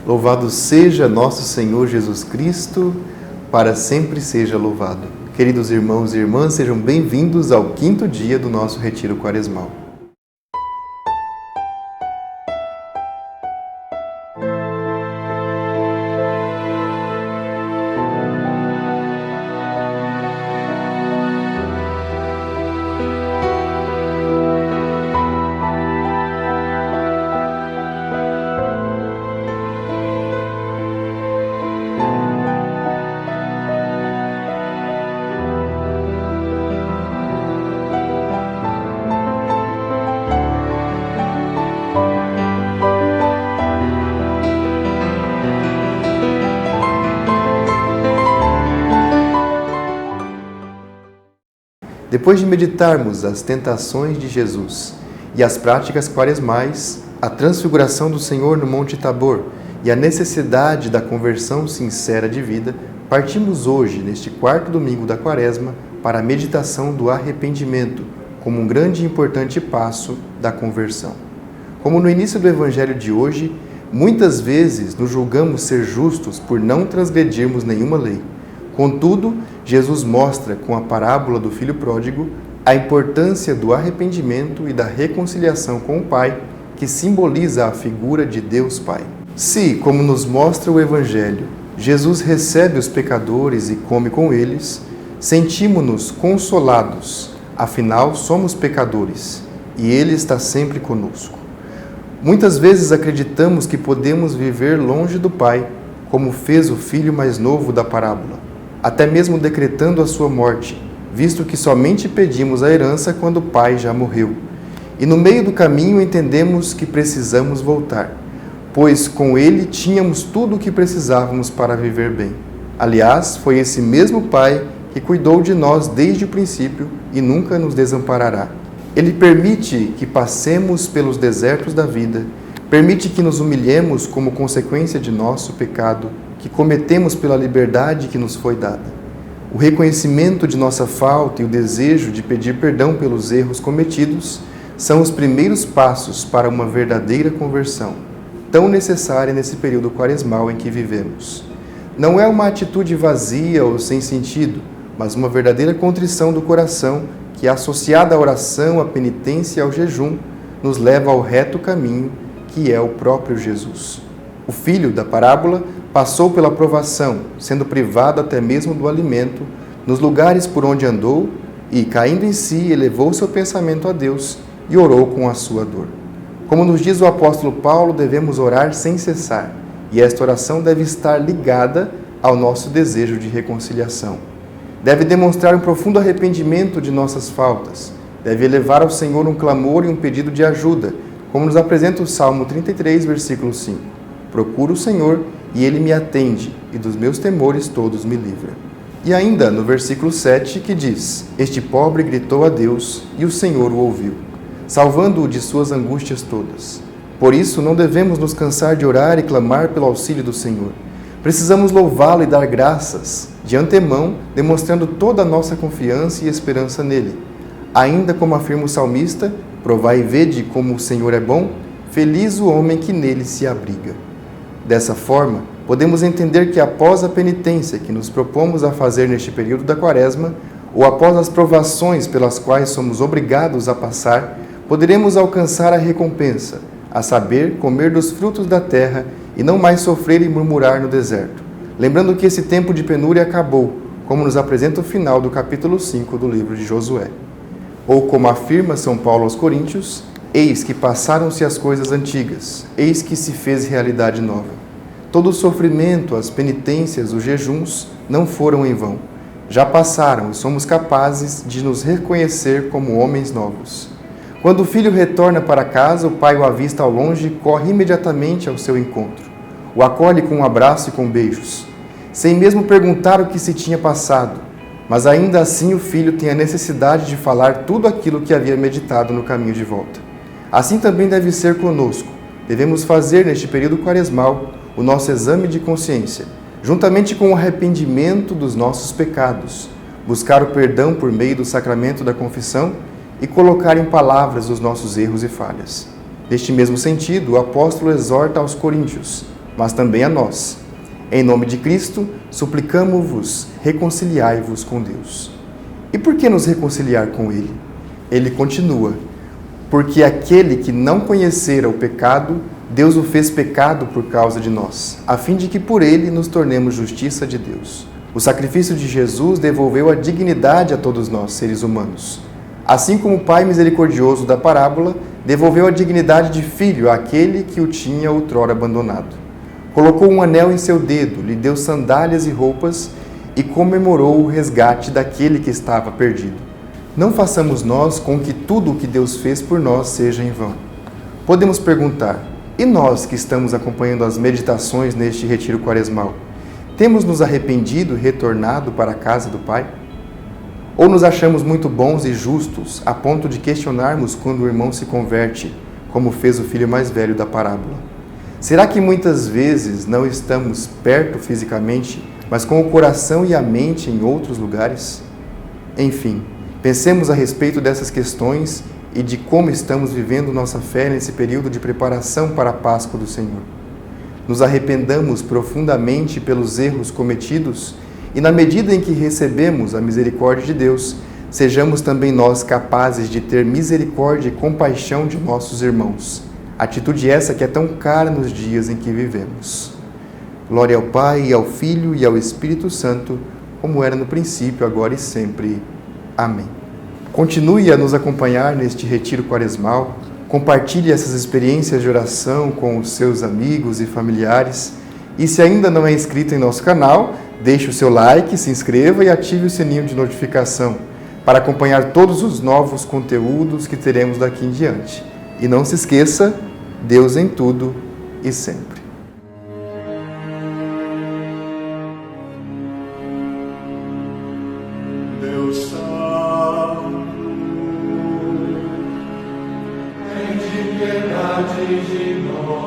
Louvado seja nosso Senhor Jesus Cristo, para sempre seja louvado. Queridos irmãos e irmãs, sejam bem-vindos ao 5º dia do nosso Retiro Quaresmal. Depois de meditarmos as tentações de Jesus e as práticas quaresmais, a transfiguração do Senhor no Monte Tabor e a necessidade da conversão sincera de vida, partimos hoje, neste 4º domingo da Quaresma, para a meditação do arrependimento, como um grande e importante passo da conversão. Como no início do Evangelho de hoje, muitas vezes nos julgamos ser justos por não transgredirmos nenhuma lei. Contudo, Jesus mostra com a parábola do filho pródigo a importância do arrependimento e da reconciliação com o Pai, que simboliza a figura de Deus Pai. Se, como nos mostra o Evangelho, Jesus recebe os pecadores e come com eles, sentimos-nos consolados, afinal somos pecadores e Ele está sempre conosco. Muitas vezes acreditamos que podemos viver longe do Pai, como fez o filho mais novo da parábola, até mesmo decretando a sua morte, visto que somente pedimos a herança quando o pai já morreu. E no meio do caminho entendemos que precisamos voltar, pois com ele tínhamos tudo o que precisávamos para viver bem. Aliás, foi esse mesmo Pai que cuidou de nós desde o princípio e nunca nos desamparará. Ele permite que passemos pelos desertos da vida, permite que nos humilhemos como consequência de nosso pecado, que cometemos pela liberdade que nos foi dada. O reconhecimento de nossa falta e o desejo de pedir perdão pelos erros cometidos são os primeiros passos para uma verdadeira conversão, tão necessária nesse período quaresmal em que vivemos. Não é uma atitude vazia ou sem sentido, mas uma verdadeira contrição do coração que, associada à oração, à penitência e ao jejum, nos leva ao reto caminho que é o próprio Jesus. O filho da parábola passou pela provação, sendo privado até mesmo do alimento, nos lugares por onde andou e, caindo em si, elevou seu pensamento a Deus e orou com a sua dor. Como nos diz o apóstolo Paulo, devemos orar sem cessar, e esta oração deve estar ligada ao nosso desejo de reconciliação. Deve demonstrar um profundo arrependimento de nossas faltas, deve elevar ao Senhor um clamor e um pedido de ajuda, como nos apresenta o Salmo 33, versículo 5. Procuro o Senhor e Ele me atende, e dos meus temores todos me livra. E ainda no versículo 7 que diz: Este pobre gritou a Deus, e o Senhor o ouviu, salvando-o de suas angústias todas. Por isso não devemos nos cansar de orar e clamar pelo auxílio do Senhor. Precisamos louvá-lo e dar graças, de antemão, demonstrando toda a nossa confiança e esperança nele. Ainda como afirma o salmista, provai e vede como o Senhor é bom, feliz o homem que nele se abriga. Dessa forma, podemos entender que após a penitência que nos propomos a fazer neste período da Quaresma, ou após as provações pelas quais somos obrigados a passar, poderemos alcançar a recompensa, a saber, comer dos frutos da terra e não mais sofrer e murmurar no deserto. Lembrando que esse tempo de penúria acabou, como nos apresenta o final do capítulo 5 do livro de Josué. Ou como afirma São Paulo aos Coríntios, eis que passaram-se as coisas antigas, eis que se fez realidade nova. Todo o sofrimento, as penitências, os jejuns não foram em vão. Já passaram e somos capazes de nos reconhecer como homens novos. Quando o filho retorna para casa, o pai o avista ao longe e corre imediatamente ao seu encontro. O acolhe com um abraço e com beijos, sem mesmo perguntar o que se tinha passado. Mas ainda assim o filho tem a necessidade de falar tudo aquilo que havia meditado no caminho de volta. Assim também deve ser conosco. Devemos fazer neste período quaresmal o nosso exame de consciência, juntamente com o arrependimento dos nossos pecados, buscar o perdão por meio do sacramento da confissão e colocar em palavras os nossos erros e falhas. Neste mesmo sentido, o apóstolo exorta aos coríntios: mas também a nós. Em nome de Cristo, suplicamo-vos, reconciliai-vos com Deus. E por que nos reconciliar com Ele? Ele continua: porque aquele que não conhecera o pecado, Deus o fez pecado por causa de nós, a fim de que por ele nos tornemos justiça de Deus. O sacrifício de Jesus devolveu a dignidade a todos nós, seres humanos. Assim como o Pai misericordioso da parábola devolveu a dignidade de filho àquele que o tinha outrora abandonado. Colocou um anel em seu dedo, lhe deu sandálias e roupas e comemorou o resgate daquele que estava perdido. Não façamos nós com que tudo o que Deus fez por nós seja em vão. Podemos perguntar: e nós que estamos acompanhando as meditações neste retiro quaresmal, temos nos arrependido e retornado para a casa do Pai? Ou nos achamos muito bons e justos a ponto de questionarmos quando o irmão se converte, como fez o filho mais velho da parábola? Será que muitas vezes não estamos perto fisicamente, mas com o coração e a mente em outros lugares? Enfim, pensemos a respeito dessas questões e de como estamos vivendo nossa fé nesse período de preparação para a Páscoa do Senhor. Nos arrependamos profundamente pelos erros cometidos e, na medida em que recebemos a misericórdia de Deus, sejamos também nós capazes de ter misericórdia e compaixão de nossos irmãos. Atitude essa que é tão cara nos dias em que vivemos. Glória ao Pai, ao Filho e ao Espírito Santo, como era no princípio, agora e sempre. Amém. Continue a nos acompanhar neste retiro quaresmal, compartilhe essas experiências de oração com os seus amigos e familiares e, se ainda não é inscrito em nosso canal, deixe o seu like, se inscreva e ative o sininho de notificação para acompanhar todos os novos conteúdos que teremos daqui em diante. E não se esqueça, Deus em tudo e sempre. Deus Santo, tem piedade de nós.